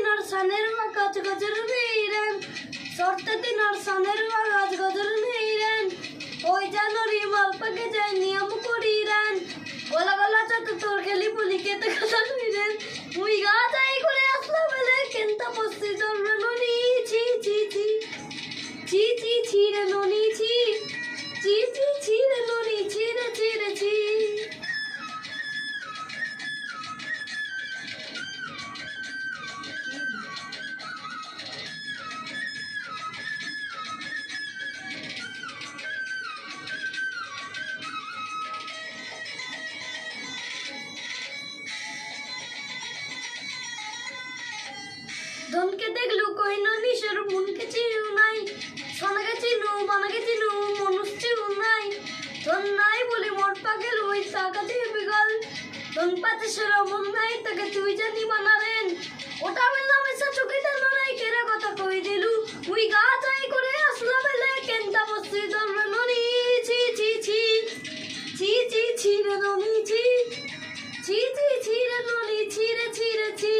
dinar sanerwa gaj gajar neiren sorte dinar sanerwa gaj gajar neiren oi janori mal page jay niyam koriren gola gola chat tor kheli boli kete কথা নইরেন মুই গা যাই করে আসলা বেলে কেনতা পস্তি জলবে ননি ছি ছি ছি ছি ছি ছি রে ননি ছি ছি ছি ছি রে ননি ছি রে ছি রে ছি ধনকে দেখলু কই ননি সরু মনকে চিনু নাই সোনাকে চিনু বানাকে চিনু মনুষ চিনু নাই ধন নাই বলে মোর পাগল ওই সাকাতে বিগল ধন পাতে সরু মন নাই তোকে তুই জানি বানারেন ওটা বললাম এসা চোখেতে লড়াই কেরা কথা কই দিলু মুই গা যাই করে আসলা বেলে কেনতা বসি ধরবে ননি ছি ছি ছি ছি ছি ছি রে ননি ছি ছি ছি ছি রে ননি ছি রে ছি রে ছি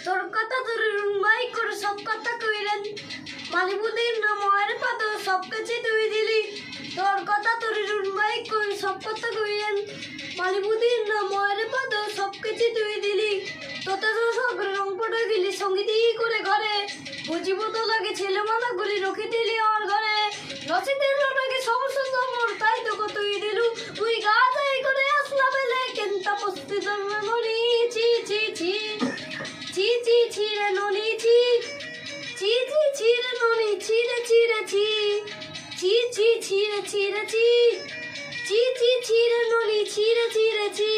তোর কথা তোর রুমবাই করে সব কথা কইলেন মালিবুদ্দিন না ময়ের পাতো সব কাছে তুই দিলি তোর কথা তোর রুমবাই করে সব কথা কইলেন মালিবুদ্দিন না ময়ের পাতো সব কাছে তুই দিলি তোতে তো সব রং পড়ে গেলি সঙ্গীতি করে ঘরে বুঝিব তো লাগে ছেলে মাথা গুলি রখে দিলি আমার ঘরে রসিদের লোটাকে সব সুন্দর মোর তাই তো তুই দিলু তুই গা যাই করে আসলা বেলে কেনতা পস্তি জন্ম মরি ছি ছি ছি ছি ছি ছি রে ননি ছি ছি ছি ছি রে ননি ছি রে ছি রে ছি ছি ছি ছি রে ছি রে ছি ছি ছি ছি রে ননি ছি রে ছি রে ছি